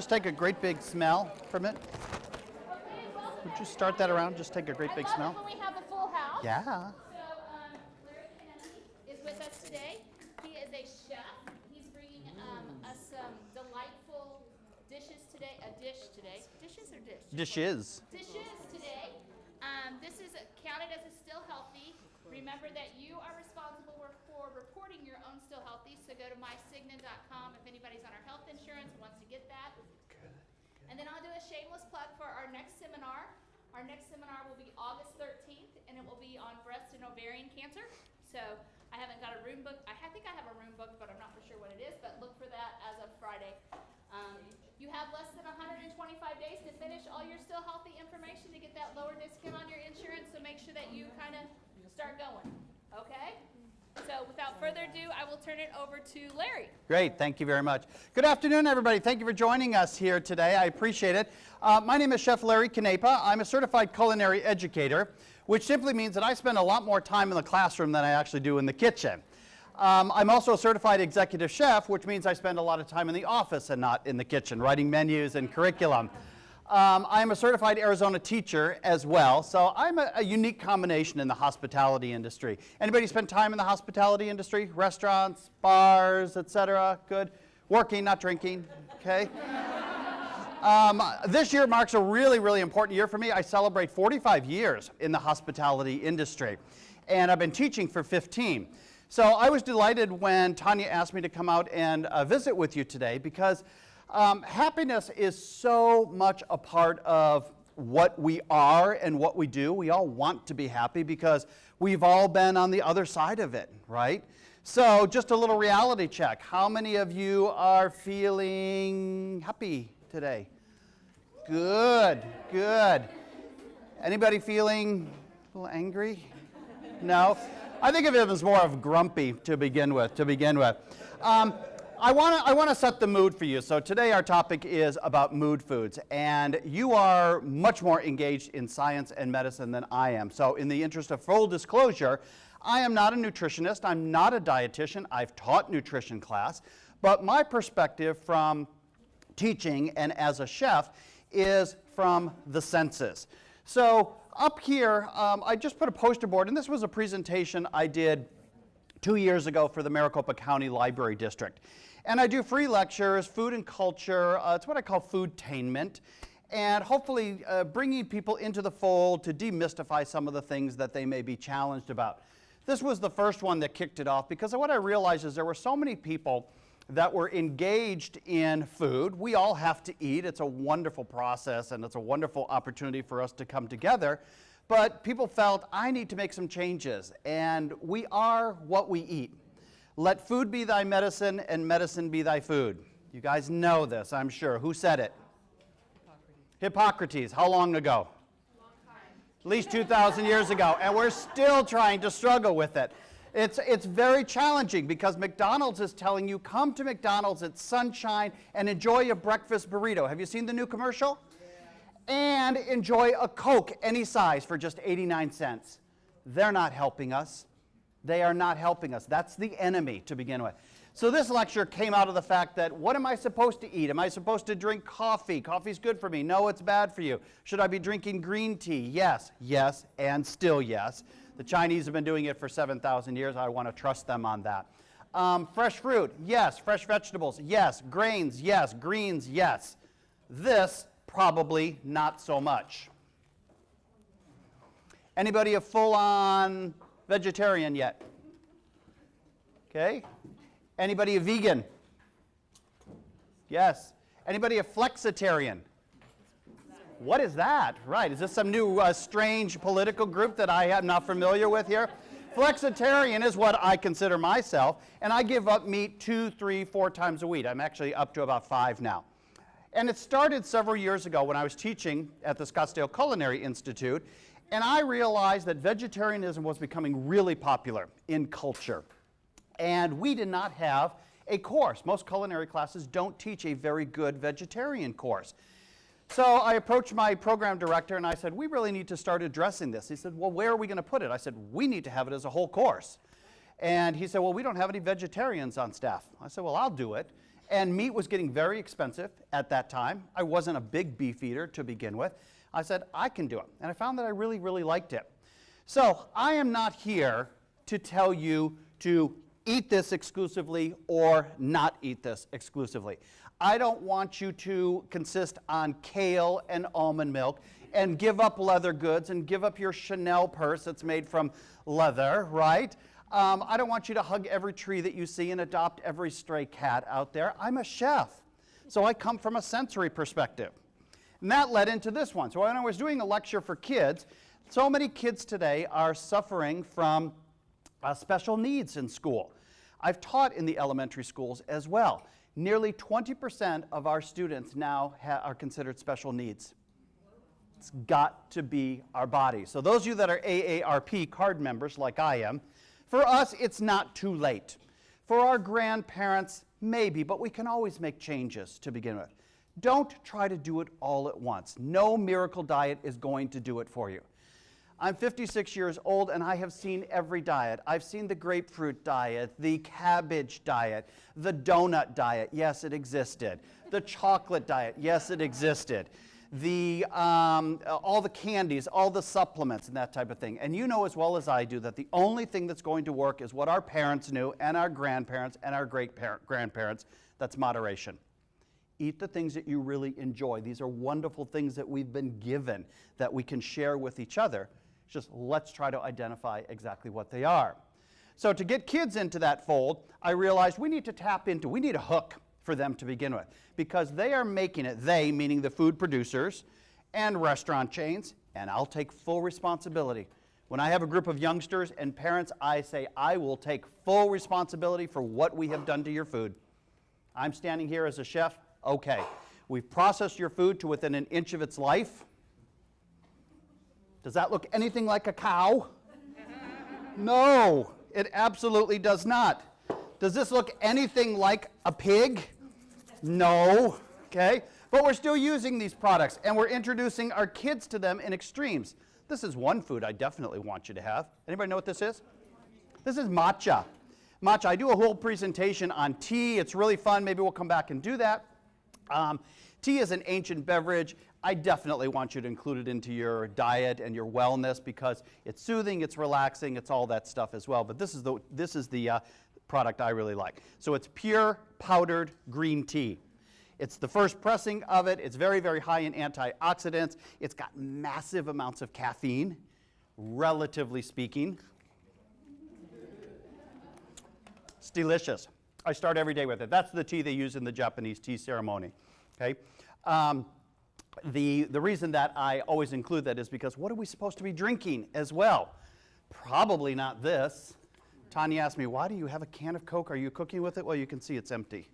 Just take a great big smell from it. Would you start that around? Just take a great big smell. When we have a full house. Yeah. So Larry is with us today. He is a chef. He's bringing us some delightful dishes today. A dish today. Dishes or dish? Dishes. Dishes today. This is counted as a still healthy. Remember that you are responsible for reporting your own still healthy. So go to mysigna.com if anybody's on our health insurance and wants to get that. And then I'll do a shameless plug for our next seminar. Our next seminar will be August 13th, and it will be on breast and ovarian cancer. So I haven't got a room book. I think I have a room book, but I'm not for sure what it is. But look for that as of Friday. You have less than 125 days to finish all your still healthy information to get that lower discount on your insurance. So make sure that you kind of start going. Okay? So without further ado, I will turn it over to Larry. Great, thank you very much. Good afternoon, everybody. Thank you for joining us here today. I appreciate it. My name is Chef Larry Canepa. I'm a certified culinary educator, which simply means that I spend a lot more time in the classroom than I actually do in the kitchen. I'm also a certified executive chef, which means I spend a lot of time in the office and not in the kitchen, writing menus and curriculum. I'm a certified Arizona teacher as well, so I'm a unique combination in the hospitality industry. Anybody spend time in the hospitality industry? Restaurants, bars, etc.? Good. Working, not drinking. Okay. This year marks a really, really important year for me. I celebrate 45 years in the hospitality industry, and I've been teaching for 15. So I was delighted when Tanya asked me to come out and visit with you today because happiness is so much a part of what we are and what we do. We all want to be happy because we've all been on the other side of it, right? So just a little reality check. How many of you are feeling happy today? Good, good. Anybody feeling a little angry? No? I think of it as more of grumpy to begin with. I want to set the mood for you. So today our topic is about mood foods, and you are much more engaged in science and medicine than I am. So in the interest of full disclosure, I am not a nutritionist. I'm not a dietitian. I've taught nutrition class, but my perspective from teaching and as a chef is from the senses. So up here, I just put a poster board, and this was a presentation I did 2 years ago for the Maricopa County Library District. And I do free lectures, food and culture. It's what I call foodtainment, and hopefully bringing people into the fold to demystify some of the things that they may be challenged about. This was the first one that kicked it off because what I realized is there were so many people that were engaged in food. We all have to eat. It's a wonderful process, and it's a wonderful opportunity for us to come together. But people felt, I need to make some changes, and we are what we eat. Let food be thy medicine, and medicine be thy food. You guys know this, I'm sure. Who said it? Hippocrates. How long ago? Long time. At least 2,000 years ago, and we're still trying to struggle with it. It's very challenging because McDonald's is telling you, come to McDonald's at sunshine and enjoy a breakfast burrito. Have you seen the new commercial? Yeah. And enjoy a Coke any size for just 89 cents. They're not helping us. They are not helping us. That's the enemy to begin with. So this lecture came out of the fact that what am I supposed to eat? Am I supposed to drink coffee? Coffee's good for me. No, it's bad for you. Should I be drinking green tea? Yes, yes, and still yes. The Chinese have been doing it for 7,000 years. I want to trust them on that. Fresh fruit, yes. Fresh vegetables, yes. Grains, yes. Greens, yes. This, probably not so much. Anybody a full-on vegetarian yet? Okay. Anybody a vegan? Yes. Anybody a flexitarian? What is that? Right. Is this some new strange political group that I am not familiar with here? Flexitarian is what I consider myself, and I give up meat 2, 3, 4 times a week. I'm actually up to about 5 now. And it started several years ago when I was teaching at the Scottsdale Culinary Institute, and I realized that vegetarianism was becoming really popular in culture. And we did not have a course. Most culinary classes don't teach a very good vegetarian course. So I approached my program director and I said, we really need to start addressing this. He said, well, where are we going to put it? I said, we need to have it as a whole course. And he said, well, we don't have any vegetarians on staff. I said, well, I'll do it. And meat was getting very expensive at that time. I wasn't a big beef eater to begin with. I said, I can do it. And I found that I really, really liked it. So I am not here to tell you to eat this exclusively or not eat this exclusively. I don't want you to consist on kale and almond milk and give up leather goods and give up your Chanel purse that's made from leather, right? I don't want you to hug every tree that you see and adopt every stray cat out there. I'm a chef, so I come from a sensory perspective. And that led into this one. So when I was doing a lecture for kids, so many kids today are suffering from special needs in school. I've taught in the elementary schools as well. Nearly 20% of our students now are considered special needs. It's got to be our body. So those of you that are AARP card members like I am, for us it's not too late. For our grandparents, maybe, but we can always make changes to begin with. Don't try to do it all at once. No miracle diet is going to do it for you. I'm 56 years old and I have seen every diet. I've seen the grapefruit diet, the cabbage diet, the donut diet. Yes, it existed. The chocolate diet. Yes, it existed. All the candies, all the supplements and that type of thing. And you know as well as I do that the only thing that's going to work is what our parents knew and our grandparents and our great-grandparents. That's moderation. Eat the things that you really enjoy. These are wonderful things that we've been given that we can share with each other. Just let's try to identify exactly what they are. So to get kids into that fold, I realized we need a hook for them to begin with, because they are making it, they meaning the food producers and restaurant chains, and I'll take full responsibility. When I have a group of youngsters and parents, I say, I will take full responsibility for what we have done to your food. I'm standing here as a chef, okay. We've processed your food to within an inch of its life. Does that look anything like a cow? No, it absolutely does not. Does this look anything like a pig? No, okay? But we're still using these products, and we're introducing our kids to them in extremes. This is one food I definitely want you to have. Anybody know what this is? This is matcha. Matcha, I do a whole presentation on tea. It's really fun. Maybe we'll come back and do that. Tea is an ancient beverage. I definitely want you to include it into your diet and your wellness because it's soothing, it's relaxing, it's all that stuff as well. But this is the product I really like. So it's pure powdered green tea. It's the first pressing of it. It's very, very high in antioxidants. It's got massive amounts of caffeine, relatively speaking. It's delicious. I start every day with it. That's the tea they use in the Japanese tea ceremony. Okay. The reason that I always include that is because what are we supposed to be drinking as well? Probably not this. Tanya asked me, why do you have a can of Coke? Are you cooking with it? Well, you can see it's empty.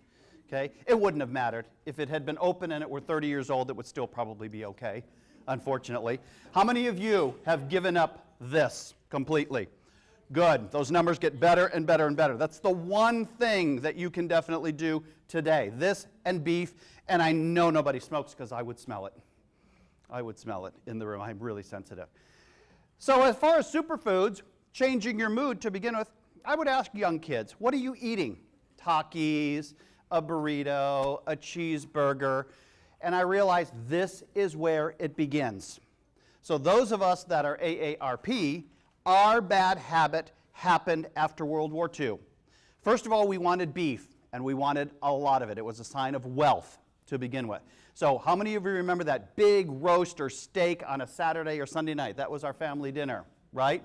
Okay? It wouldn't have mattered. If it had been open and it were 30 years old, it would still probably be okay, unfortunately. How many of you have given up this completely? Good. Those numbers get better and better and better. That's the one thing that you can definitely do today. This and beef, and I know nobody smokes because I would smell it. I would smell it in the room. I'm really sensitive. So as far as superfoods, changing your mood to begin with, I would ask young kids, what are you eating? Takis, a burrito, a cheeseburger, and I realized this is where it begins. So those of us that are AARP, our bad habit happened after World War II. First of all, we wanted beef, and we wanted a lot of it. It was a sign of wealth to begin with. So how many of you remember that big roast or steak on a Saturday or Sunday night? That was our family dinner, right?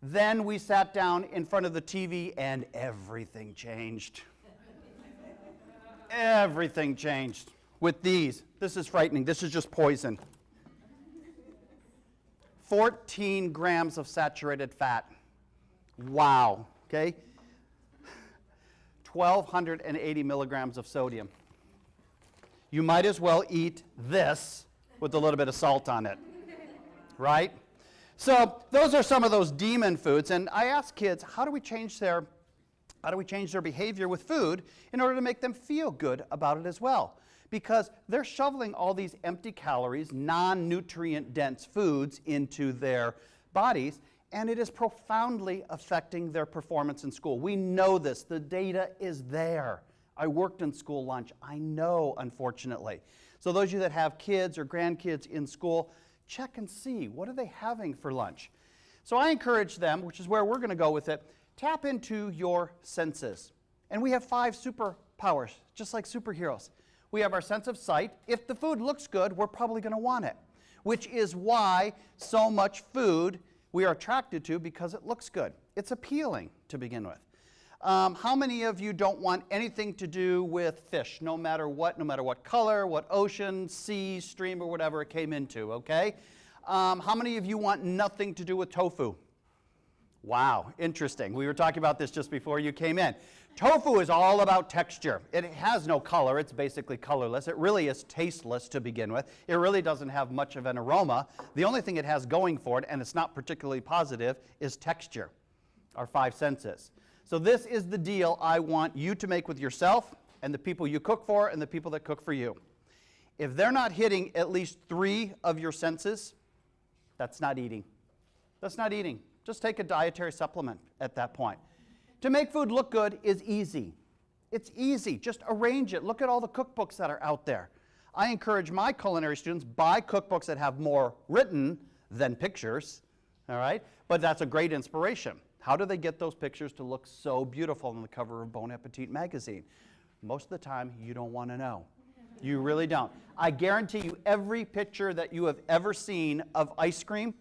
Then we sat down in front of the TV and everything changed. Everything changed with these. This is frightening. This is just poison. 14 grams of saturated fat. Wow, okay? 1,280 milligrams of sodium. You might as well eat this with a little bit of salt on it, right? So those are some of those demon foods, and I ask kids, how do we change their behavior with food in order to make them feel good about it as well? Because they're shoveling all these empty calories, non-nutrient dense foods into their bodies, and it is profoundly affecting their performance in school. We know this. The data is there. I worked in school lunch. I know, unfortunately. So those of you that have kids or grandkids in school, check and see, what are they having for lunch? So I encourage them, which is where we're going to go with it, tap into your senses. And we have 5 superpowers, just like superheroes. We have our sense of sight. If the food looks good, we're probably going to want it, which is why so much food we are attracted to, because it looks good. It's appealing to begin with. How many of you don't want anything to do with fish, no matter what color, what ocean, sea, stream, or whatever it came into, okay? How many of you want nothing to do with tofu? Wow, interesting. We were talking about this just before you came in. Tofu is all about texture. It has no color. It's basically colorless. It really is tasteless to begin with. It really doesn't have much of an aroma. The only thing it has going for it, and it's not particularly positive, is texture, our 5 senses. So this is the deal I want you to make with yourself and the people you cook for and the people that cook for you. If they're not hitting at least 3 of your senses, that's not eating. That's not eating. Just take a dietary supplement at that point. To make food look good is easy. It's easy. Just arrange it. Look at all the cookbooks that are out there. I encourage my culinary students, buy cookbooks that have more written than pictures, all right? But that's a great inspiration. How do they get those pictures to look so beautiful on the cover of Bon Appetit magazine? Most of the time, you don't want to know. You really don't. I guarantee you every picture that you have ever seen of ice cream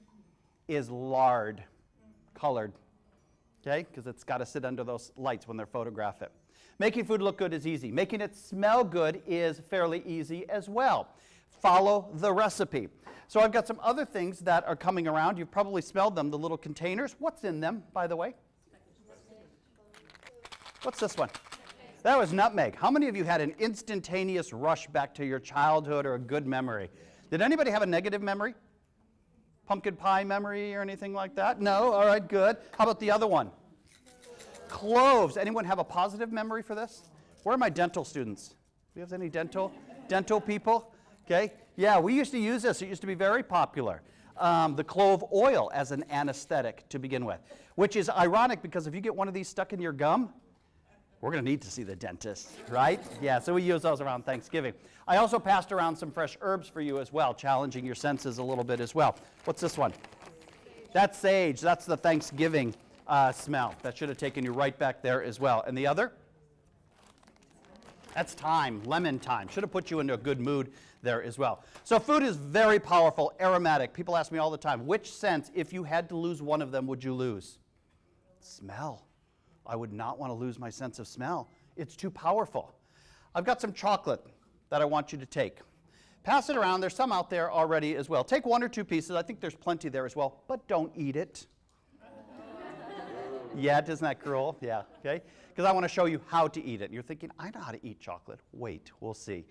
is lard colored, okay? Because it's got to sit under those lights when they're photograph it. Making food look good is easy. Making it smell good is fairly easy as well. Follow the recipe. So I've got some other things that are coming around. You've probably smelled them, the little containers. What's in them, by the way? What's this one? That was nutmeg. How many of you had an instantaneous rush back to your childhood or a good memory? Did anybody have a negative memory? Pumpkin pie memory or anything like that? No? All right, good. How about the other one? Cloves. Anyone have a positive memory for this? Where are my dental students? Do you have any dental people? Okay. Yeah, we used to use this. It used to be very popular. The clove oil as an anesthetic to begin with, which is ironic because if you get one of these stuck in your gum, we're going to need to see the dentist, right? Yeah, so we use those around Thanksgiving. I also passed around some fresh herbs for you as well, challenging your senses a little bit as well. What's this one? That's sage. That's the Thanksgiving smell. That should have taken you right back there as well. And the other? That's thyme, lemon thyme. Should have put you into a good mood there as well. So food is very powerful, aromatic. People ask me all the time, which sense, if you had to lose one of them, would you lose? Smell. I would not want to lose my sense of smell. It's too powerful. I've got some chocolate that I want you to take. Pass it around. There's some out there already as well. Take 1 or 2 pieces. I think there's plenty there as well, but don't eat it. Yeah, isn't that cruel? Yeah, okay. Because I want to show you how to eat it. You're thinking, I know how to eat chocolate. Wait, we'll see.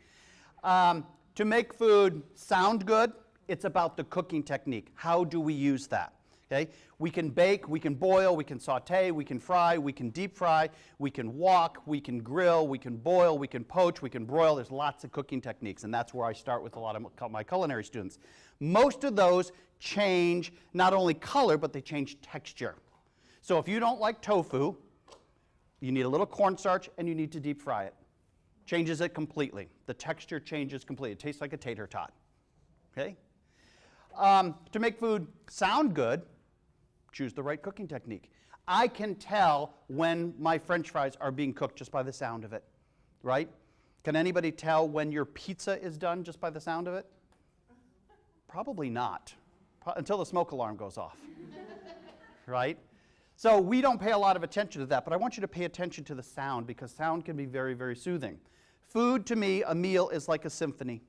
To make food sound good, it's about the cooking technique. How do we use that? Okay? We can bake, we can boil, we can saute, we can fry, we can deep fry, we can wok, we can grill, we can boil, we can poach, we can broil. There's lots of cooking techniques, and that's where I start with a lot of my culinary students. Most of those change not only color, but they change texture. So if you don't like tofu, you need a little cornstarch and you need to deep fry it. Changes it completely. The texture changes completely. It tastes like a tater tot. Okay? To make food sound good, choose the right cooking technique. I can tell when my French fries are being cooked just by the sound of it, right? Can anybody tell when your pizza is done just by the sound of it? Probably not, until the smoke alarm goes off, right? So we don't pay a lot of attention to that, but I want you to pay attention to the sound because sound can be very, very soothing. Food, to me, a meal is like a symphony.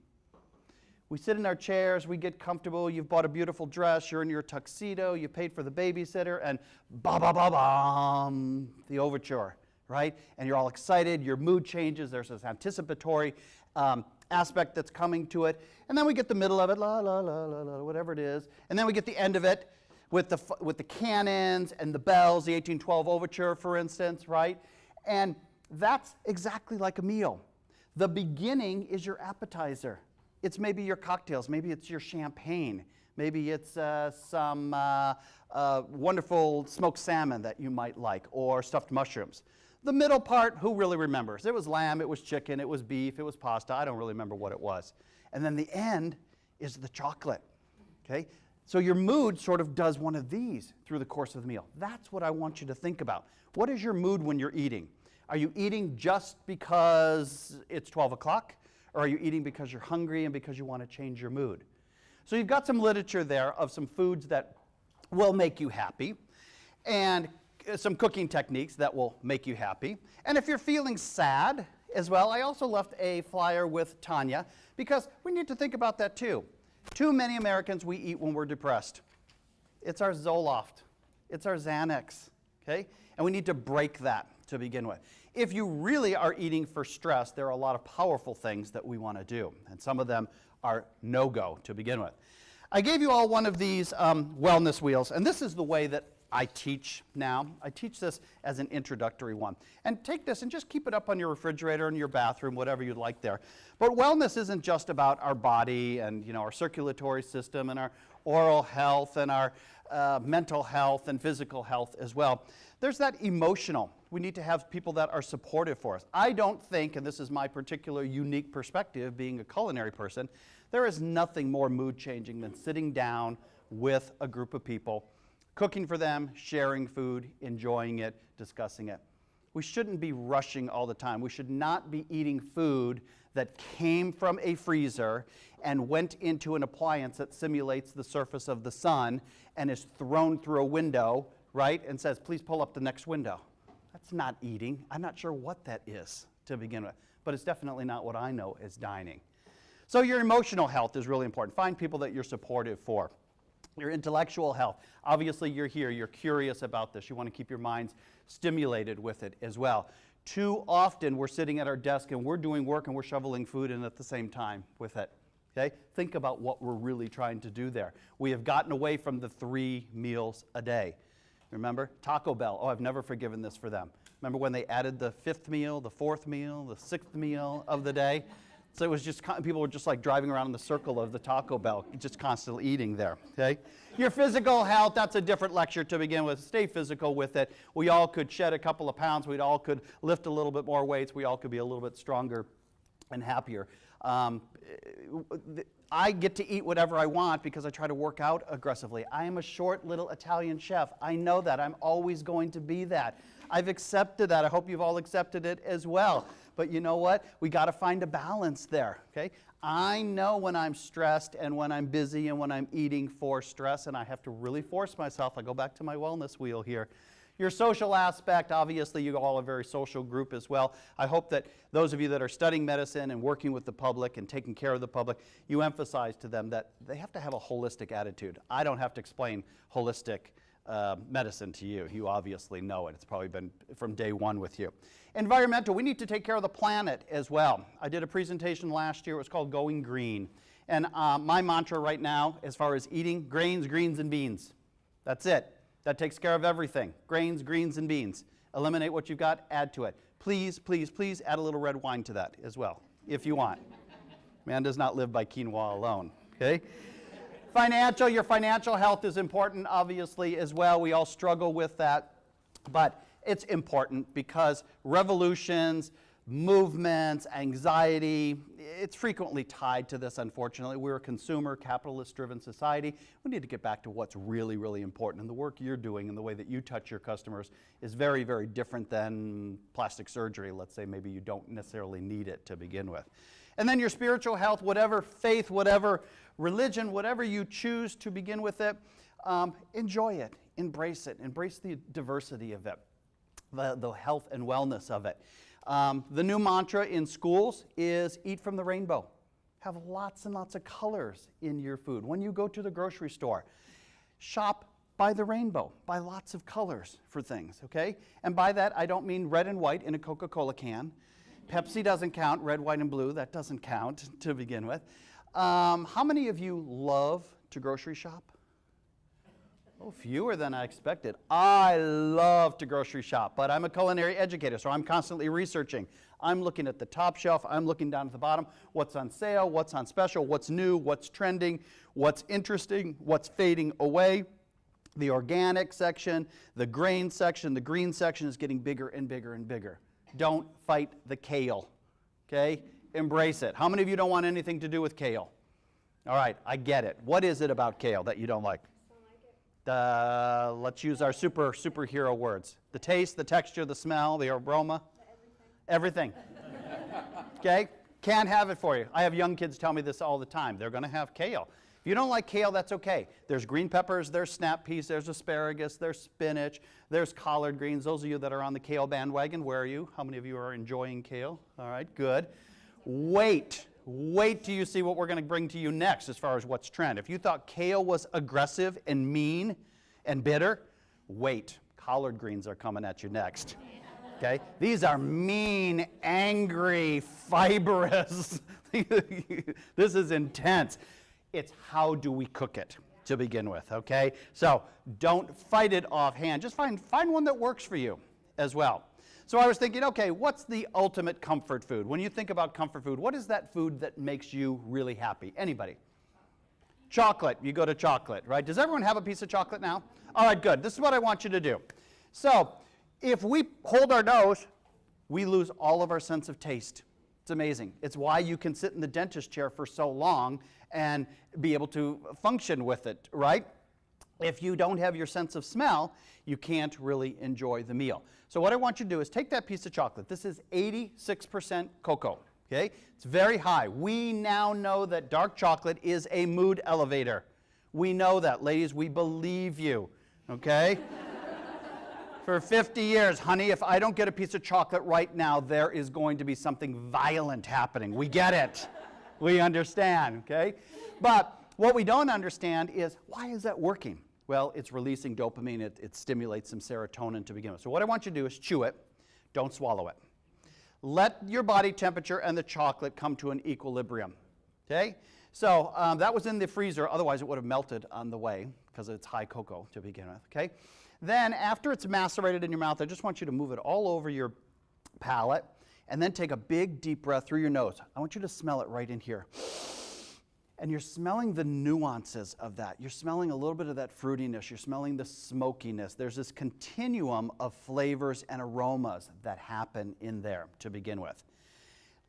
We sit in our chairs, we get comfortable, you've bought a beautiful dress, you're in your tuxedo, you paid for the babysitter, and ba-ba-ba-bam, the overture, right? And you're all excited, your mood changes, there's this anticipatory aspect that's coming to it. And then we get the middle of it, la, la, la, la, la, whatever it is. And then we get the end of it with the cannons and the bells, the 1812 overture, for instance, right? And that's exactly like a meal. The beginning is your appetizer. It's maybe your cocktails, maybe it's your champagne, maybe it's some wonderful smoked salmon that you might like, or stuffed mushrooms. The middle part, who really remembers? It was lamb, it was chicken, it was beef, it was pasta. I don't really remember what it was. And then the end is the chocolate, okay? So your mood sort of does one of these through the course of the meal. That's what I want you to think about. What is your mood when you're eating? Are you eating just because it's 12 o'clock? Or are you eating because you're hungry and because you want to change your mood? So you've got some literature there of some foods that will make you happy, and some cooking techniques that will make you happy. And if you're feeling sad as well, I also left a flyer with Tanya, because we need to think about that too. Too many Americans, we eat when we're depressed. It's our Zoloft. It's our Xanax, okay? And we need to break that to begin with. If you really are eating for stress, there are a lot of powerful things that we want to do, and some of them are no-go to begin with. I gave you all one of these wellness wheels, and this is the way that I teach now. I teach this as an introductory one. And take this and just keep it up on your refrigerator in your bathroom, whatever you'd like there. But wellness isn't just about our body and, you know, our circulatory system and our oral health and our mental health and physical health as well. There's that emotional. We need to have people that are supportive for us. I don't think, and this is my particular unique perspective being a culinary person, there is nothing more mood changing than sitting down with a group of people, cooking for them, sharing food, enjoying it, discussing it. We shouldn't be rushing all the time. We should not be eating food that came from a freezer and went into an appliance that simulates the surface of the sun and is thrown through a window, right, and says, please pull up the next window. That's not eating. I'm not sure what that is to begin with, but it's definitely not what I know as dining. So your emotional health is really important. Find people that you're supportive for. Your intellectual health. Obviously, you're here. You're curious about this. You want to keep your minds stimulated with it as well. Too often, we're sitting at our desk and we're doing work and we're shoveling food in at the same time with it. Okay? Think about what we're really trying to do there. We have gotten away from the 3 meals a day. Remember? Taco Bell. Oh, I've never forgiven this for them. Remember when they added the 5th meal, the 4th meal, the 6th meal of the day? So it was just, people were just like driving around in the circle of the Taco Bell, just constantly eating there, okay? Your physical health, that's a different lecture to begin with. Stay physical with it. We all could shed a couple of pounds. We all could lift a little bit more weights. We all could be a little bit stronger and happier. I get to eat whatever I want because I try to work out aggressively. I am a short little Italian chef. I know that. I'm always going to be that. I've accepted that. I hope you've all accepted it as well. But you know what? We got to find a balance there, okay? I know when I'm stressed and when I'm busy and when I'm eating for stress, and I have to really force myself. I go back to my wellness wheel here. Your social aspect, obviously you all are a very social group as well. I hope that those of you that are studying medicine and working with the public and taking care of the public, you emphasize to them that they have to have a holistic attitude. I don't have to explain holistic medicine to you. You obviously know it. It's probably been from day one with you. Environmental, we need to take care of the planet as well. I did a presentation last year. It was called Going Green. And my mantra right now, as far as eating, grains, greens, and beans. That's it. That takes care of everything. Grains, greens, and beans. Eliminate what you've got, add to it. Please, please, please add a little red wine to that as well, if you want. Man does not live by quinoa alone, okay? Financial, your financial health is important, obviously, as well. We all struggle with that, but it's important because revolutions, movements, anxiety, it's frequently tied to this, unfortunately. We're a consumer, capitalist-driven society. We need to get back to what's really, really important. And the work you're doing and the way that you touch your customers is very, very different than plastic surgery. Let's say maybe you don't necessarily need it to begin with. And then your spiritual health, whatever faith, whatever religion, whatever you choose to begin with it, enjoy it, embrace the diversity of it, the health and wellness of it. The new mantra in schools is eat from the rainbow. Have lots and lots of colors in your food. When you go to the grocery store, shop by the rainbow, buy lots of colors for things, okay? And by that, I don't mean red and white in a Coca-Cola can. Pepsi doesn't count, red, white, and blue, that doesn't count to begin with. How many of you love to grocery shop? Oh, fewer than I expected. I love to grocery shop, but I'm a culinary educator, so I'm constantly researching. I'm looking at the top shelf, I'm looking down at the bottom, what's on sale, what's on special, what's new, what's trending, what's interesting, what's fading away. The organic section, the grain section, the green section is getting bigger and bigger and bigger. Don't fight the kale, okay? Embrace it. How many of you don't want anything to do with kale? All right, I get it. What is it about kale that you don't like? Let's use our superhero words. The taste, the texture, the smell, the aroma. Everything. Okay? Can't have it for you. I have young kids tell me this all the time. They're going to have kale. If you don't like kale, that's okay. There's green peppers, there's snap peas, there's asparagus, there's spinach, there's collard greens. Those of you that are on the kale bandwagon, where are you? How many of you are enjoying kale? All right, good. Wait till you see what we're going to bring to you next as far as what's trend. If you thought kale was aggressive and mean and bitter, wait. Collard greens are coming at you next. Okay? These are mean, angry, fibrous. This is intense. It's how do we cook it to begin with, okay? So don't fight it offhand. Just find one that works for you as well. So I was thinking, okay, what's the ultimate comfort food? When you think about comfort food, what is that food that makes you really happy? Anybody? Chocolate. You go to chocolate, right? Does everyone have a piece of chocolate now? All right, good. This is what I want you to do. So if we hold our nose, we lose all of our sense of taste. It's amazing. It's why you can sit in the dentist chair for so long and be able to function with it, right? If you don't have your sense of smell, you can't really enjoy the meal. So what I want you to do is take that piece of chocolate. This is 86% cocoa, okay? It's very high. We now know that dark chocolate is a mood elevator. We know that. Ladies, we believe you, okay? For 50 years, honey, if I don't get a piece of chocolate right now, there is going to be something violent happening. We get it. We understand, okay? But what we don't understand is, why is that working? Well, it's releasing dopamine. It stimulates some serotonin to begin with. So what I want you to do is chew it. Don't swallow it. Let your body temperature and the chocolate come to an equilibrium, okay? So that was in the freezer. Otherwise, it would have melted on the way because it's high cocoa to begin with, okay? Then after it's macerated in your mouth, I just want you to move it all over your palate and then take a big deep breath through your nose. I want you to smell it right in here. And you're smelling the nuances of that. You're smelling a little bit of that fruitiness. You're smelling the smokiness. There's this continuum of flavors and aromas that happen in there to begin with.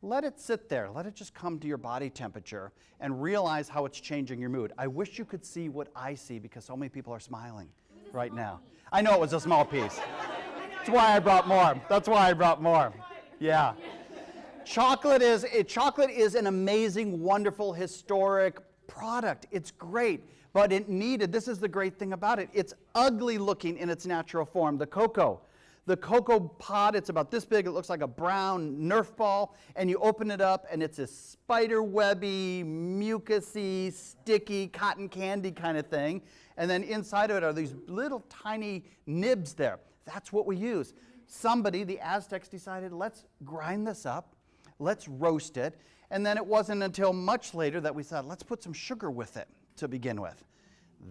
Let it sit there. Let it just come to your body temperature and realize how it's changing your mood. I wish you could see what I see because so many people are smiling right now. I know it was a small piece. That's why I brought more. That's why I brought more. Yeah. Chocolate is an amazing, wonderful, historic product. It's great, but it needed, this is the great thing about it, it's ugly looking in its natural form, the cocoa. The cocoa pod, it's about this big, it looks like a brown Nerf ball, and you open it up and it's a spider webby, mucusy, sticky, cotton candy kind of thing. And then inside of it are these little tiny nibs there. That's what we use. Somebody, the Aztecs, decided, let's grind this up. Let's roast it. And then it wasn't until much later that we said, let's put some sugar with it to begin with.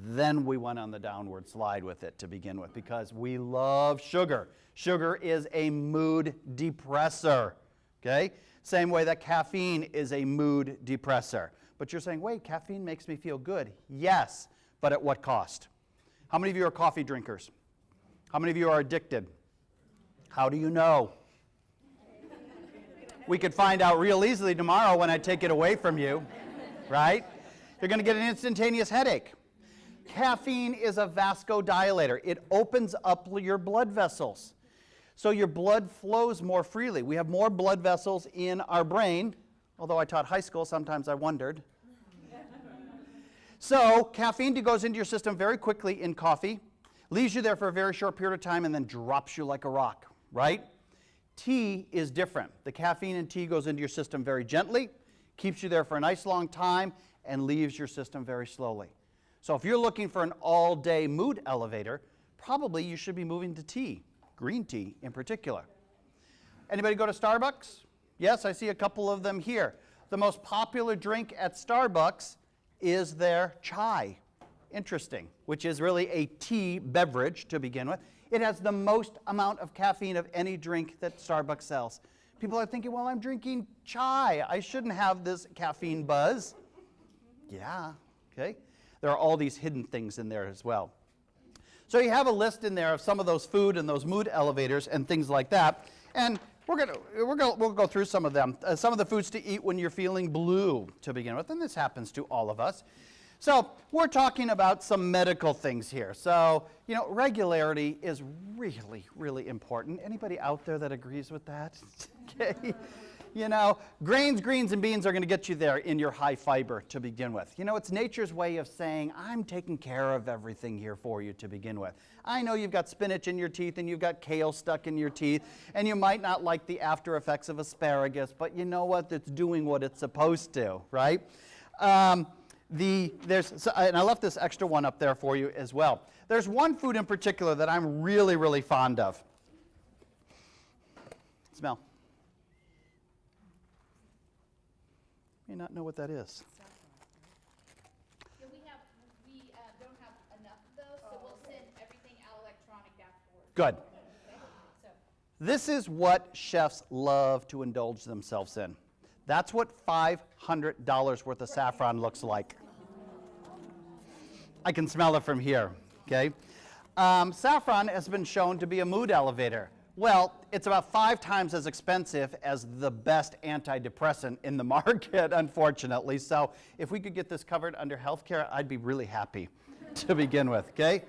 Then we went on the downward slide with it to begin with because we love sugar. Sugar is a mood depressor, okay? Same way that caffeine is a mood depressor. But you're saying, wait, caffeine makes me feel good. Yes, but at what cost? How many of you are coffee drinkers? How many of you are addicted? How do you know? We could find out real easily tomorrow when I take it away from you, right? You're going to get an instantaneous headache. Caffeine is a vasodilator. It opens up your blood vessels. So your blood flows more freely. We have more blood vessels in our brain. Although I taught high school, sometimes I wondered. So caffeine goes into your system very quickly in coffee, leaves you there for a very short period of time, and then drops you like a rock, right? Tea is different. The caffeine in tea goes into your system very gently, keeps you there for a nice long time, and leaves your system very slowly. So if you're looking for an all-day mood elevator, probably you should be moving to tea, green tea in particular. Anybody go to Starbucks? Yes, I see a couple of them here. The most popular drink at Starbucks is their chai. Interesting, which is really a tea beverage to begin with. It has the most amount of caffeine of any drink that Starbucks sells. People are thinking, well, I'm drinking chai. I shouldn't have this caffeine buzz. Yeah, okay. There are all these hidden things in there as well. So you have a list in there of some of those food and those mood elevators and things like that. And we'll go through some of them. Some of the foods to eat when you're feeling blue to begin with, and this happens to all of us. So we're talking about some medical things here. So, you know, regularity is really, really important. Anybody out there that agrees with that? Okay. You know, grains, greens, and beans are going to get you there in your high fiber to begin with. You know, it's nature's way of saying, I'm taking care of everything here for you to begin with. I know you've got spinach in your teeth and you've got kale stuck in your teeth, and you might not like the after effects of asparagus, but you know what? It's doing what it's supposed to, right? And I left this extra one up there for you as well. There's one food in particular that I'm really, really fond of. Smell. You may not know what that is. Yeah, we don't have enough of those, so we'll send everything out electronic afterwards. Good. Okay? So, This is what chefs love to indulge themselves in. That's what $500 worth of saffron looks like. I can smell it from here, okay? Saffron has been shown to be a mood elevator. Well, it's about 5 times as expensive as the best antidepressant in the market, unfortunately. So if we could get this covered under healthcare, I'd be really happy to begin with, okay?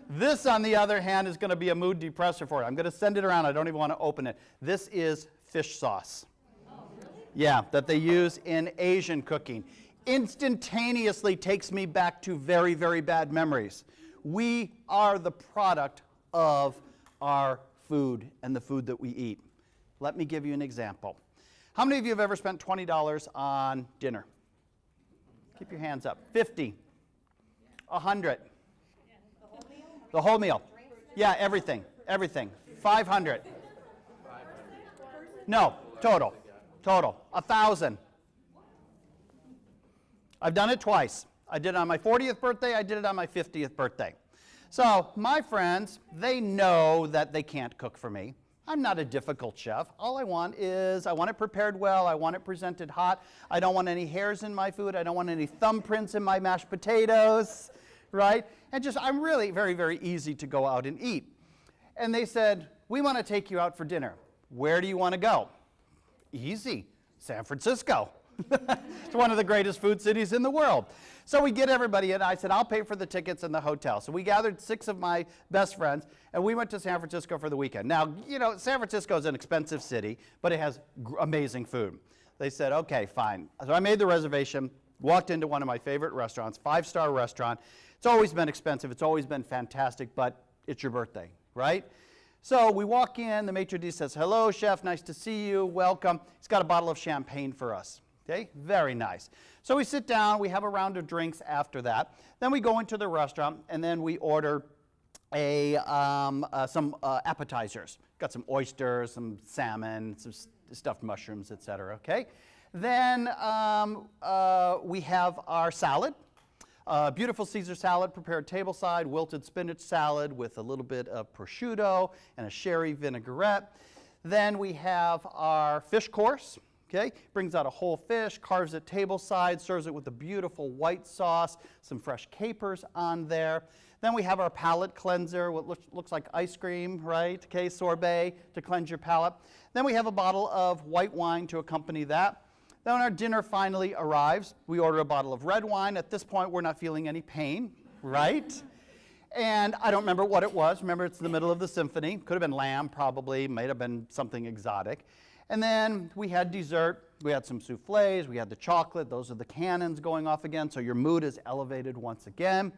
This, on the other hand, is going to be a mood depressor for you. I'm going to send it around. I don't even want to open it. This is fish sauce. oh, really? Yeah, that they use in Asian cooking. Instantaneously takes me back to very, very bad memories. We are the product of our food and the food that we eat. Let me give you an example. How many of you have ever spent $20 on dinner? Keep your hands up. 50. 100. The whole meal. Yeah, everything. Everything. 500. No, total. 1,000. I've done it twice. I did it on my 40th birthday, I did it on my 50th birthday. So my friends, they know that they can't cook for me. I'm not a difficult chef. All I want is, I want it prepared well, I want it presented hot, I don't want any hairs in my food, I don't want any thumbprints in my mashed potatoes, right? And just, I'm really very, very easy to go out and eat. And they said, we want to take you out for dinner. Where do you want to go? Easy, San Francisco. It's one of the greatest food cities in the world. So we get everybody in. I said, I'll pay for the tickets and the hotel. So we gathered 6 of my best friends, and we went to San Francisco for the weekend. Now, you know, San Francisco is an expensive city, but it has amazing food. They said, okay, fine. So I made the reservation, walked into one of my favorite restaurants, 5-star restaurant. It's always been expensive. It's always been fantastic, but it's your birthday, right? So we walk in. The maitre d' says, hello, chef. Nice to see you. Welcome. He's got a bottle of champagne for us. Okay, very nice. So we sit down, we have a round of drinks after that. Then we go into the restaurant, and then we order some appetizers. Got some oysters, some salmon, some stuffed mushrooms, etc. Okay. Then we have our salad. Beautiful Caesar salad prepared tableside, wilted spinach salad with a little bit of prosciutto and a sherry vinaigrette. Then we have our fish course. Okay, brings out a whole fish, carves it tableside, serves it with a beautiful white sauce, some fresh capers on there. Then we have our palate cleanser, what looks like ice cream, right? Okay, sorbet to cleanse your palate. Then we have a bottle of white wine to accompany that. Then when our dinner finally arrives, we order a bottle of red wine. At this point, we're not feeling any pain, right? And I don't remember what it was. Remember, it's in the middle of the symphony. Could have been lamb, probably. Might have been something exotic. And then we had dessert. We had some soufflés. We had the chocolate. Those are the cannons going off again, so your mood is elevated once again.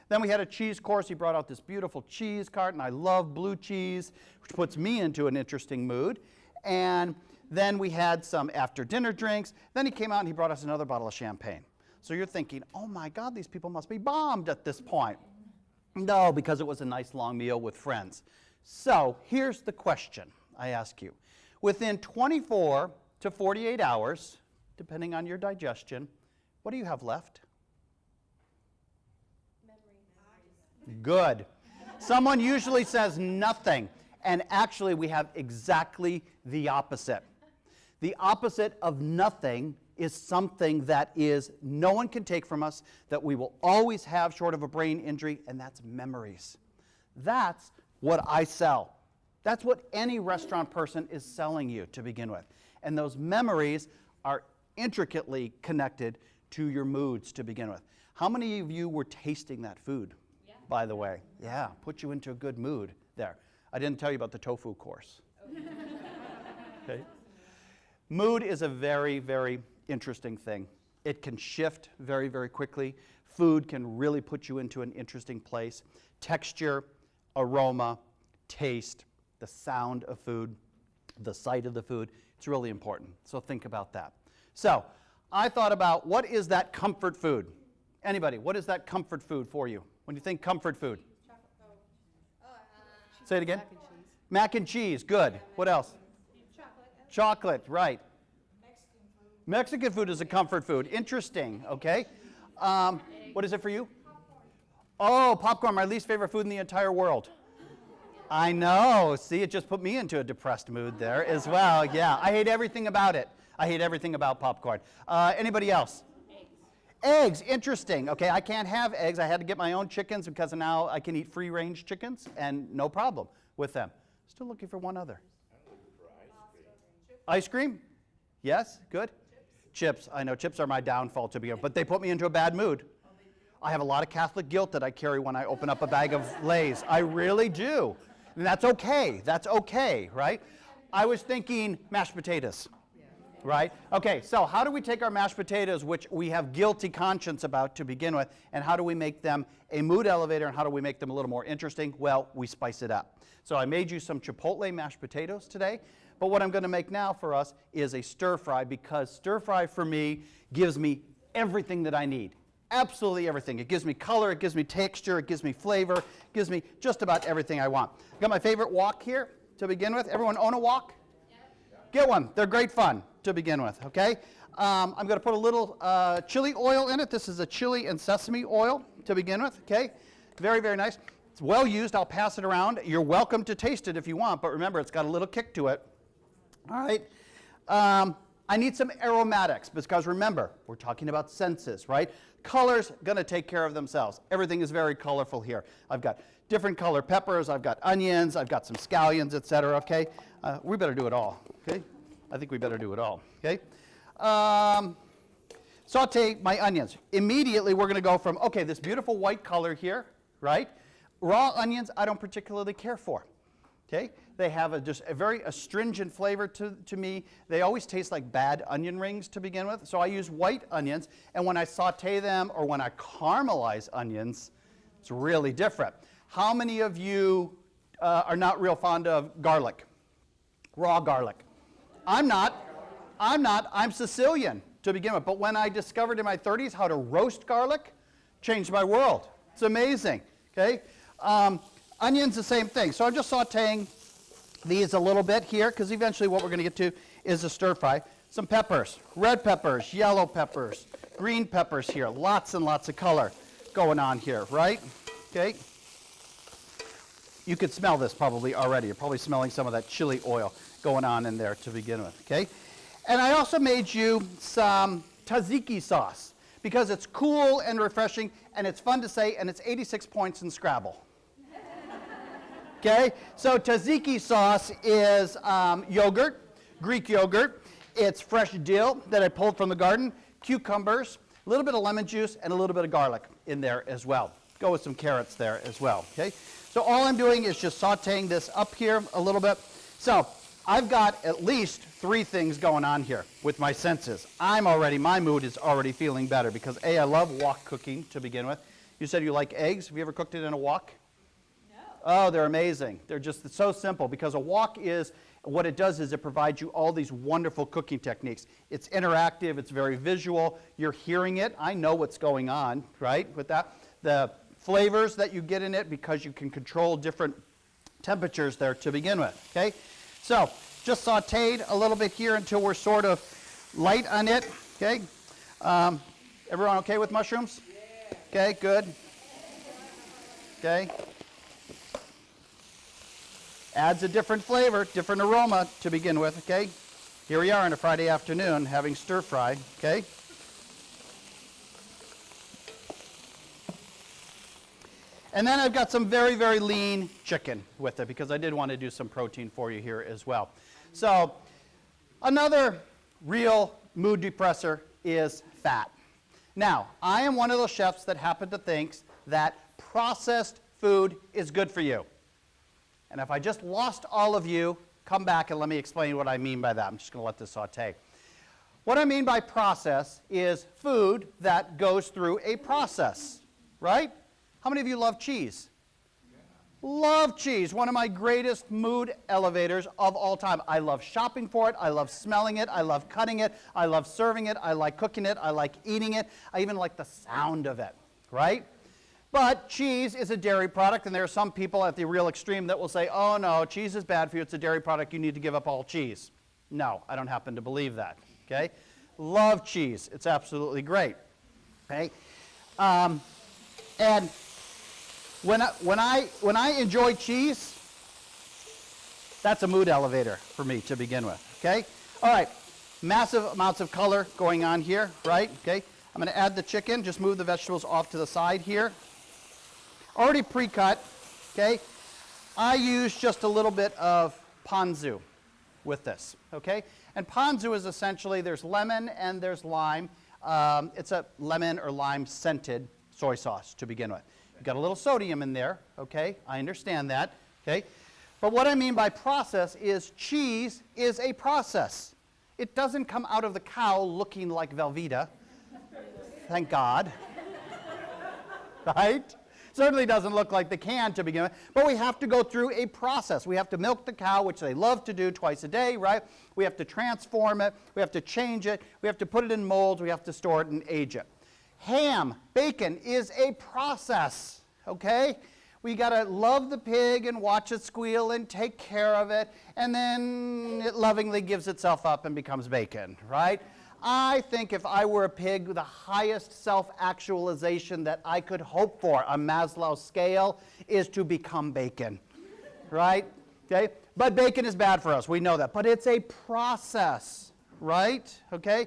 Then we had a cheese course. He brought out this beautiful cheese cart, and I love blue cheese, which puts me into an interesting mood. And then we had some after-dinner drinks. Then he came out and he brought us another bottle of champagne. So you're thinking, oh my God, these people must be bombed at this point. No, because it was a nice long meal with friends. So here's the question I ask you. Within 24 to 48 hours, depending on your digestion, what do you have left? Memory. Good. Someone usually says nothing, and actually we have exactly the opposite. The opposite of nothing is something that is no one can take from us, that we will always have short of a brain injury, and that's memories. That's what I sell. That's what any restaurant person is selling you to begin with. And those memories are intricately connected to your moods to begin with. How many of you were tasting that food, by the way? Yeah, put you into a good mood there. I didn't tell you about the tofu course. Okay. Mood is a very, very interesting thing. It can shift very, very quickly. Food can really put you into an interesting place. Texture, aroma, taste, the sound of food, the sight of the food, it's really important. So think about that. So I thought about, what is that comfort food? Anybody, what is that comfort food for you? When you think comfort food? Say it again. Mac and cheese. Mac and cheese, good. What else? Chocolate, right. Mexican food is a comfort food. Interesting, okay. What is it for you? Oh, popcorn, my least favorite food in the entire world. I know. See, it just put me into a depressed mood there as well. Yeah, I hate everything about it. I hate everything about popcorn. Anybody else? Eggs, interesting. Okay, I can't have eggs. I had to get my own chickens because now I can eat free-range chickens and no problem with them. Still looking for one other. Ice cream? Yes, good. Chips. I know chips are my downfall to begin with, but they put me into a bad mood. I have a lot of Catholic guilt that I carry when I open up a bag of Lay's. I really do. And that's okay. That's okay, right? I was thinking mashed potatoes, right? Okay, so how do we take our mashed potatoes, which we have guilty conscience about to begin with, and how do we make them a mood elevator, and how do we make them a little more interesting? Well, we spice it up. So I made you some chipotle mashed potatoes today, but what I'm going to make now for us is a stir fry, because stir fry for me gives me everything that I need. Absolutely everything. It gives me color, it gives me texture, it gives me flavor, it gives me just about everything I want. I've got my favorite wok here to begin with. Everyone own a wok? Get one. They're great fun to begin with, okay? I'm going to put a little chili oil in it. This is a chili and sesame oil to begin with, okay? Very, very nice. It's well used. I'll pass it around. You're welcome to taste it if you want, but remember, it's got a little kick to it. All right. I need some aromatics, because remember, we're talking about senses, right? Colors going to take care of themselves. Everything is very colorful here. I've got different color peppers, I've got onions, I've got some scallions, etc. Okay, we better do it all. Okay, I think we better do it all. Okay, saute my onions. Immediately, we're going to go from this beautiful white color here, right? Raw onions, I don't particularly care for. Okay, they have just a very astringent flavor to me. They always taste like bad onion rings to begin with. So I use white onions, and when I saute them or when I caramelize onions, it's really different. How many of you are not real fond of garlic? Raw garlic. I'm not. I'm Sicilian to begin with. But when I discovered in my 30s how to roast garlic, changed my world. It's amazing. Okay. Onions, the same thing. So I'm just sauteing these a little bit here, because eventually what we're going to get to is a stir fry. Some peppers, red peppers, yellow peppers, green peppers here. Lots and lots of color going on here, right? Okay. You could smell this probably already. You're probably smelling some of that chili oil going on in there to begin with, okay? And I also made you some Tajiki sauce, because it's cool and refreshing, and it's fun to say, and it's 86 points in Scrabble. Okay, so Tajiki sauce is yogurt, Greek yogurt. It's fresh dill that I pulled from the garden, cucumbers, a little bit of lemon juice, and a little bit of garlic in there as well. Go with some carrots there as well, okay? So all I'm doing is just sauteing this up here a little bit. So I've got at least 3 things going on here with my senses. My mood is already feeling better, because A, I love wok cooking to begin with. You said you like eggs. Have you ever cooked it in a wok? Oh, they're amazing. They're just so simple, because a wok is, what it does is it provides you all these wonderful cooking techniques. It's interactive, it's very visual, you're hearing it. I know what's going on, right, with that. The flavors that you get in it, because you can control different temperatures there to begin with, okay? So, just sauteed a little bit here until we're sort of light on it, okay? Everyone okay with mushrooms? Yeah. Okay, good. Okay. Adds a different flavor, different aroma to begin with, okay? Here we are on a Friday afternoon having stir fry, okay? And then I've got some very, very lean chicken with it because I did want to do some protein for you here as well. So another real mood depressor is fat. Now, I am one of those chefs that happen to think that processed food is good for you. And if I just lost all of you, come back and let me explain what I mean by that. I'm just going to let this saute. What I mean by process is food that goes through a process, right? How many of you love cheese? Love cheese, one of my greatest mood elevators of all time. I love shopping for it, I love smelling it, I love cutting it, I love serving it, I like cooking it, I like eating it, I even like the sound of it, right? But cheese is a dairy product, and there are some people at the real extreme that will say, oh no, cheese is bad for you, it's a dairy product, you need to give up all cheese. No, I don't happen to believe that, okay? Love cheese, it's absolutely great, okay? And when I enjoy cheese, that's a mood elevator for me to begin with, okay? All right, massive amounts of color going on here, right? Okay, I'm going to add the chicken, just move the vegetables off to the side here. Already pre-cut, okay? I use just a little bit of ponzu with this, okay? And ponzu is essentially, there's lemon and there's lime. It's a lemon or lime scented soy sauce to begin with. You've got a little sodium in there, okay? I understand that, okay? But what I mean by process is cheese is a process. It doesn't come out of the cow looking like Velveeta, thank God, right? Certainly doesn't look like the can to begin with, but we have to go through a process. We have to milk the cow, which they love to do twice a day, right? We have to transform it, we have to change it, we have to put it in molds, we have to store it and age it. Ham, bacon is a process, okay? We gotta love the pig and watch it squeal and take care of it, and then it lovingly gives itself up and becomes bacon, right? I think if I were a pig, the highest self-actualization that I could hope for on Maslow's scale is to become bacon, right? Okay? But bacon is bad for us, we know that, but it's a process, right? Okay?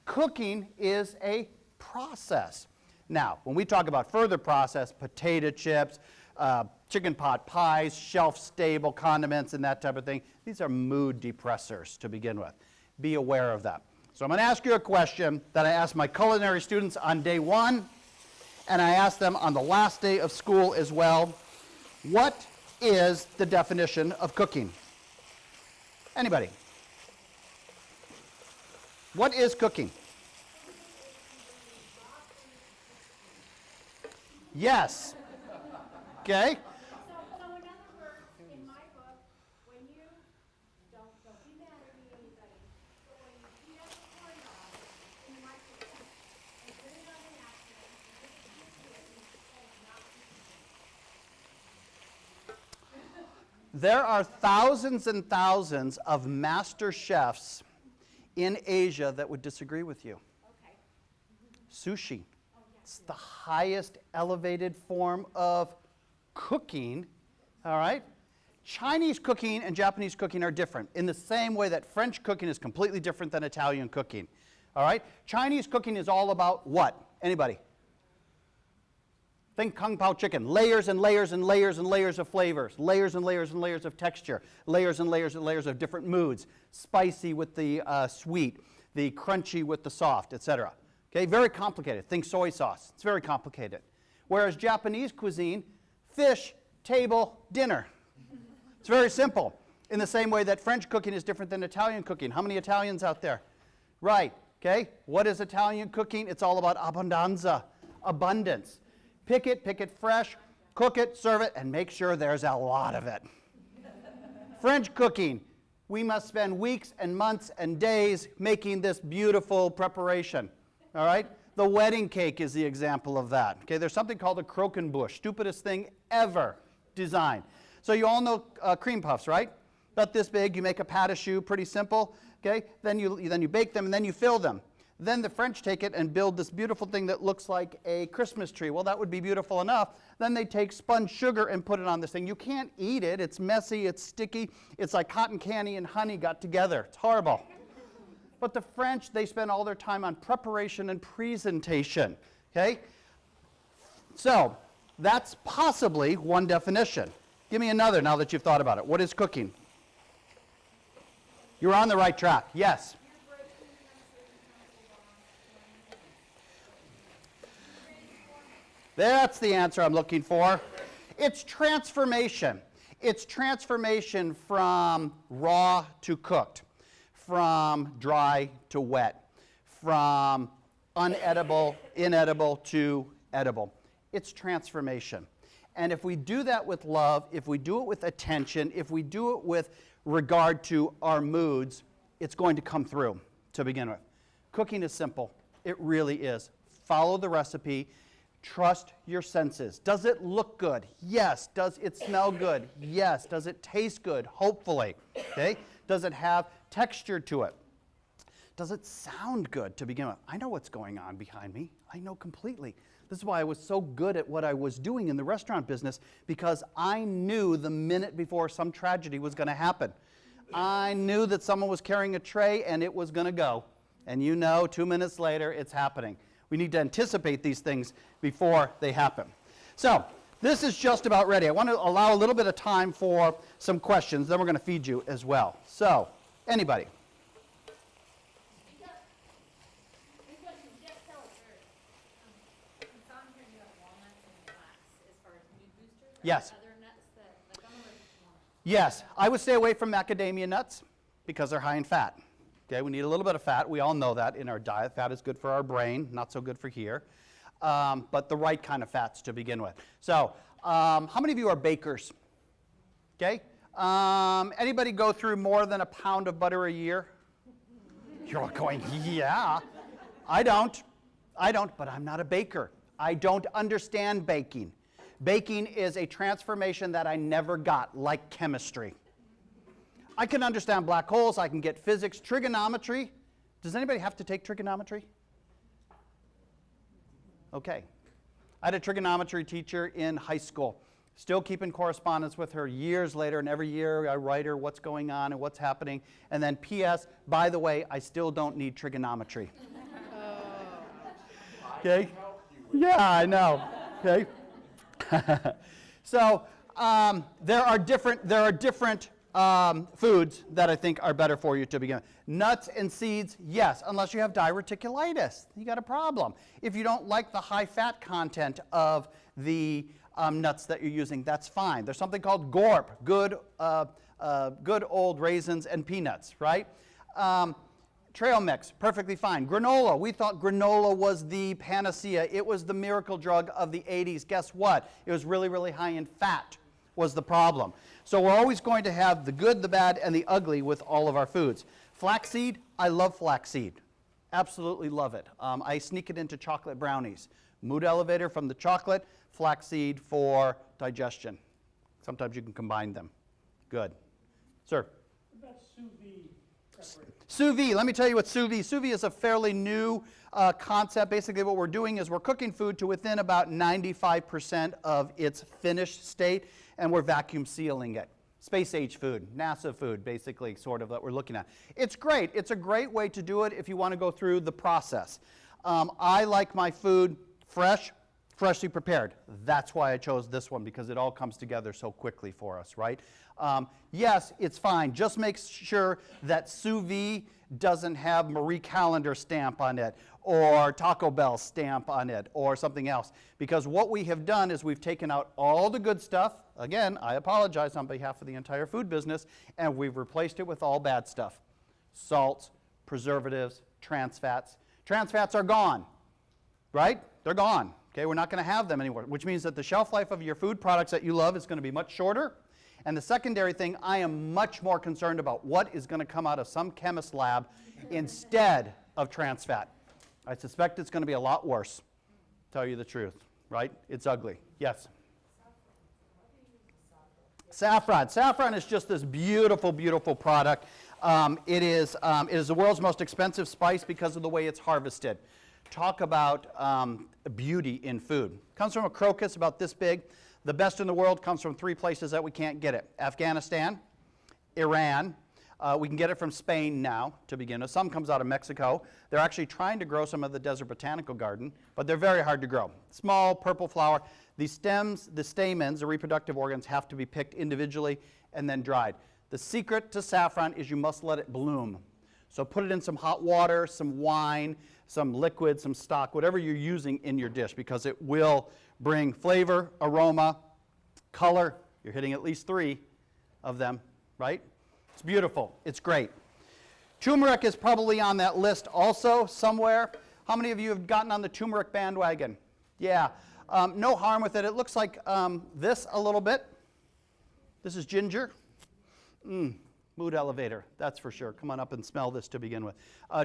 Cooking is a process. Now, when we talk about further process, potato chips, chicken pot pies, shelf-stable condiments, and that type of thing, these are mood depressors to begin with. Be aware of that. So I'm going to ask you a question that I asked my culinary students on day one, and I asked them on the last day of school as well. What is the definition of cooking? Anybody? What is cooking? Yes. Okay. So in other words, in my book, when you don't be mad at me, anybody, but when you heat up the corn dog in the microwave and put it on the napkin and put it in the There are thousands and thousands of master chefs in Asia that would disagree with you. Okay. Sushi. It's the highest elevated form of cooking, all right? Chinese cooking and Japanese cooking are different in the same way that French cooking is completely different than Italian cooking, all right? Chinese cooking is all about what? Anybody? Think Kung Pao chicken, layers and layers and layers and layers of flavors, layers and layers and layers of texture, layers and layers and layers of different moods, spicy with the sweet, the crunchy with the soft, etc. Okay, very complicated. Think soy sauce. It's very complicated. Whereas Japanese cuisine, fish, table, dinner. It's very simple. In the same way that French cooking is different than Italian cooking. How many Italians out there? Right, okay. What is Italian cooking? It's all about abbondanza, abundance. Pick it fresh, cook it, serve it, and make sure there's a lot of it. French cooking, we must spend weeks and months and days making this beautiful preparation. All right? The wedding cake is the example of that. Okay, there's something called a Croquembouche, stupidest thing ever designed. So you all know cream puffs, right? About this big, you make a pâte à choux, pretty simple. Okay, then you bake them and then you fill them. Then the French take it and build this beautiful thing that looks like a Christmas tree. Well, that would be beautiful enough. Then they take spun sugar and put it on this thing. You can't eat it. It's messy. It's sticky. It's like cotton candy and honey got together. It's horrible. But the French, they spend all their time on preparation and presentation, okay? So, That's possibly one definition. Give me another now that you've thought about it. What is cooking? You're on the right track. Yes. That's the answer I'm looking for. It's transformation. It's transformation from raw to cooked, from dry to wet, from unedible, inedible to edible. It's transformation. And if we do that with love, if we do it with attention, if we do it with regard to our moods, it's going to come through to begin with. Cooking is simple. It really is. Follow the recipe. Trust your senses. Does it look good? Yes. Does it smell good? Yes. Does it taste good? Hopefully. Okay? Does it have texture to it? Does it sound good to begin with? I know what's going on behind me. I know completely. This is why I was so good at what I was doing in the restaurant business, because I knew the minute before some tragedy was going to happen. I knew that someone was carrying a tray and it was going to go. And you know, 2 minutes later, it's happening. We need to anticipate these things before they happen. So, this is just about ready. I want to allow a little bit of time for some questions, then we're going to feed you as well. So, anybody? Yes. Yes, I would stay away from macadamia nuts because they're high in fat. Okay, we need a little bit of fat. We all know that in our diet. Fat is good for our brain, not so good for here. But the right kind of fats to begin with. So, how many of you are bakers? Okay. Anybody go through more than a pound of butter a year? You're all going, yeah. I don't, but I'm not a baker. I don't understand baking. Baking is a transformation that I never got, like chemistry. I can understand black holes, I can get physics, trigonometry. Does anybody have to take trigonometry? Okay. I had a trigonometry teacher in high school. Still keeping correspondence with her years later, and every year I write her what's going on and what's happening. And then P.S., by the way, I still don't need trigonometry. Okay? Yeah, I know. Okay? So there are different foods that I think are better for you to begin with. Nuts and seeds, yes, unless you have diverticulitis. You got a problem. If you don't like the high fat content of the nuts that you're using, that's fine. There's something called GORP, good old raisins and peanuts, right? Trail mix, perfectly fine. Granola, we thought granola was the panacea. It was the miracle drug of the 80s. Guess what? It was really, really high in fat was the problem. So we're always going to have the good, the bad, and the ugly with all of our foods. Flaxseed, I love flaxseed. Absolutely love it. I sneak it into chocolate brownies. Mood elevator from the chocolate, flaxseed for digestion. Sometimes you can combine them. Good. Sir? What about sous vide preparation? Sous vide, let me tell you what sous vide. Sous vide is a fairly new concept. Basically what we're doing is we're cooking food to within about 95% of its finished state, and we're vacuum sealing it. Space age food, NASA food, basically, sort of, that we're looking at. It's great. It's a great way to do it if you want to go through the process. I like my food fresh, freshly prepared. That's why I chose this one, because it all comes together so quickly for us, right? Yes, it's fine. Just make sure that sous vide doesn't have Marie Callender stamp on it, or Taco Bell stamp on it, or something else. Because what we have done is we've taken out all the good stuff. Again, I apologize on behalf of the entire food business, and we've replaced it with all bad stuff. Salts, preservatives, trans fats. Trans fats are gone, right? They're gone. Okay, we're not going to have them anymore, which means that the shelf life of your food products that you love is going to be much shorter. And the secondary thing, I am much more concerned about what is going to come out of some chemist lab instead of trans fat. I suspect it's going to be a lot worse, tell you the truth, right? It's ugly. Yes? Saffron. Saffron is just this beautiful, beautiful product. It is the world's most expensive spice because of the way it's harvested. Talk about beauty in food. Comes from a crocus about this big. The best in the world comes from 3 places that we can't get it. Afghanistan, Iran. We can get it from Spain now, to begin with. Some comes out of Mexico. They're actually trying to grow some of the Desert Botanical Garden, but they're very hard to grow. Small, purple flower. The stems, the stamens, the reproductive organs, have to be picked individually and then dried. The secret to saffron is you must let it bloom. So put it in some hot water, some wine, some liquid, some stock, whatever you're using in your dish, because it will bring flavor, aroma, color. You're hitting at least 3 of them, right? It's beautiful. It's great. Turmeric is probably on that list also somewhere. How many of you have gotten on the turmeric bandwagon? Yeah. No harm with it. It looks like this a little bit. This is ginger. Mood elevator, that's for sure. Come on up and smell this to begin with.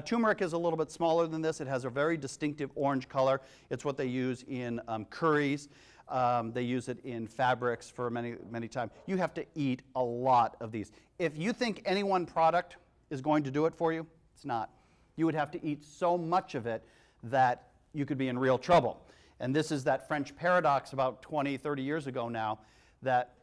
Turmeric is a little bit smaller than this. It has a very distinctive orange color. It's what they use in curries. They use it in fabrics for many, many times. You have to eat a lot of these. If you think any one product is going to do it for you, it's not. You would have to eat so much of it that you could be in real trouble. And this is that French paradox about 20, 30 years ago now, that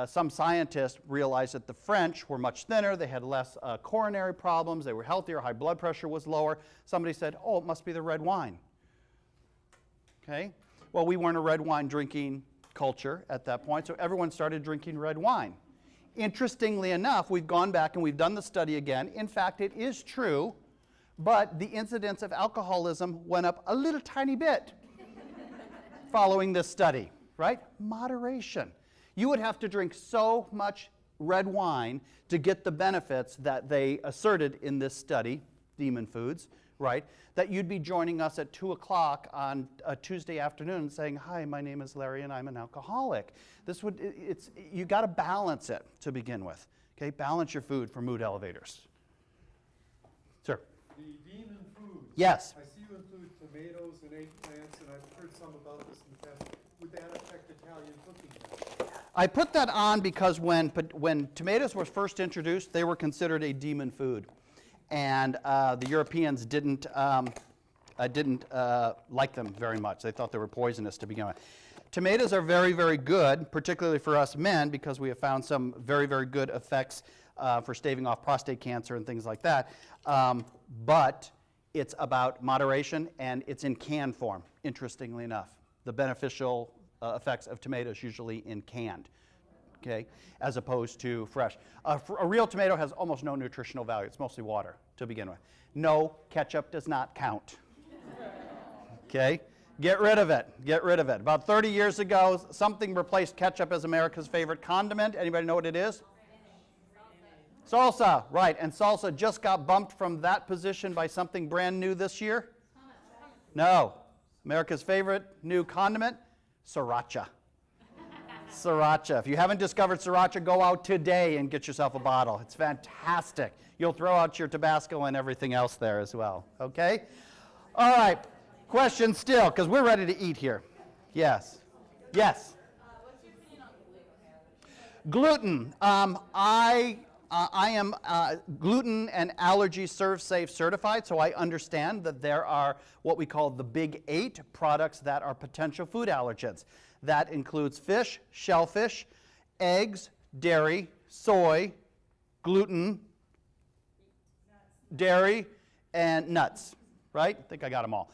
some scientists realized that the French were much thinner, they had less coronary problems, they were healthier, high blood pressure was lower. Somebody said, oh, it must be the red wine. Okay? Well, we weren't a red wine drinking culture at that point, so everyone started drinking red wine. Interestingly enough, we've gone back and we've done the study again. In fact, it is true, but the incidence of alcoholism went up a little tiny bit following this study, right? Moderation. You would have to drink so much red wine to get the benefits that they asserted in this study, demon foods, right? That you'd be joining us at 2 o'clock on a Tuesday afternoon and saying, hi, my name is Larry and I'm an alcoholic. You got to balance it to begin with. Okay, balance your food for mood elevators. Sir? The demon foods. Yes. I see you include tomatoes and eggplants, and I've heard some about this in the past. Would that affect Italian cooking? I put that on because when tomatoes were first introduced, they were considered a demon food. And the Europeans didn't like them very much. They thought they were poisonous to begin with. Tomatoes are very, very good, particularly for us men, because we have found some very, very good effects for staving off prostate cancer and things like that. But it's about moderation, and it's in can form, interestingly enough. The beneficial effects of tomatoes usually in canned, okay, as opposed to fresh. A real tomato has almost no nutritional value. It's mostly water to begin with. No, ketchup does not count. Okay? Get rid of it. Get rid of it. About 30 years ago, something replaced ketchup as America's favorite condiment. Anybody know what it is? Salsa, right. And salsa just got bumped from that position by something brand new this year? No. America's favorite new condiment? Sriracha. Sriracha. If you haven't discovered sriracha, go out today and get yourself a bottle. It's fantastic. You'll throw out your Tabasco and everything else there as well. Okay? All right. Question still, because we're ready to eat here. Yes. Yes. What's your opinion on gluten? Gluten. I am gluten and allergy ServSafe certified, so I understand that there are what we call the big 8 products that are potential food allergens. That includes fish, shellfish, eggs, dairy, soy, gluten, dairy, and nuts, right? I think I got them all.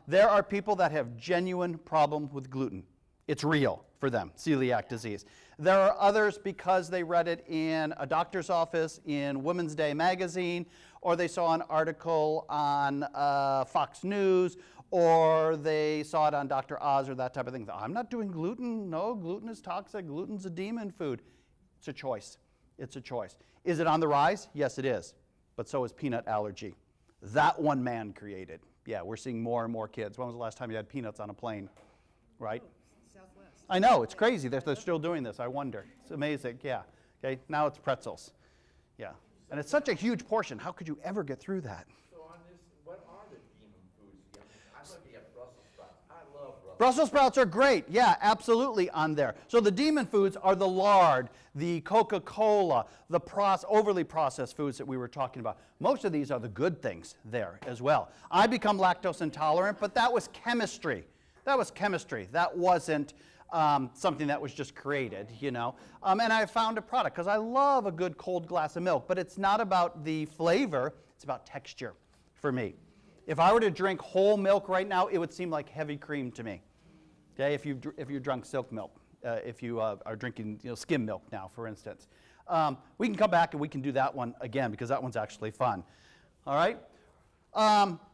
There are people that have genuine problem with gluten. It's real for them, celiac disease. There are others because they read it in a doctor's office, in Women's Day magazine, or they saw an article on Fox News, or they saw it on Dr. Oz or that type of thing. I'm not doing gluten. No, gluten is toxic. Gluten's a demon food. It's a choice. It's a choice. Is it on the rise? Yes, it is. But so is peanut allergy. That one man created. Yeah, we're seeing more and more kids. When was the last time you had peanuts on a plane? Right? Southwest. I know, it's crazy. They're still doing this. I wonder. It's amazing. Yeah. Okay. Now it's pretzels. Yeah. And it's such a huge portion. How could you ever get through that? So on this, what are the demon foods again? I'm looking at Brussels sprouts. I love Brussels. Brussels sprouts are great. Yeah, absolutely on there. So the demon foods are the lard, the Coca-Cola, the overly processed foods that we were talking about. Most of these are the good things there as well. I become lactose intolerant, but that was chemistry. That was chemistry. That wasn't something that was just created, you know. And I found a product because I love a good cold glass of milk, but it's not about the flavor, it's about texture for me. If I were to drink whole milk right now, it would seem like heavy cream to me. Okay, if you drunk silk milk, if you are drinking skim milk now, for instance. We can come back and we can do that one again because that one's actually fun. All right?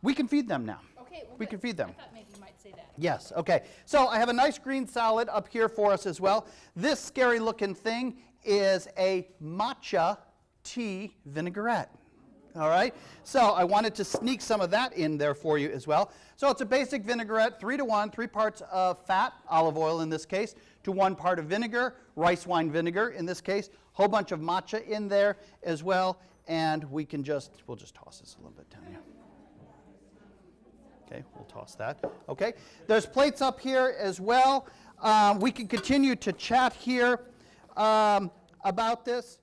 We can feed them now. Okay, well, We good. can feed them. I thought maybe you might say that. Yes, okay. So I have a nice green salad up here for us as well. This scary looking thing is a Matcha Tea Vinaigrette. All right, so I wanted to sneak some of that in there for you as well. So it's a basic vinaigrette, 3-to-1, 3 parts of fat, olive oil in this case, to 1 part of vinegar, rice wine vinegar in this case, whole bunch of matcha in there as well, and we'll just toss this a little bit down here. Okay, we'll toss that. Okay, there's plates up here as well. We can continue to chat here about this.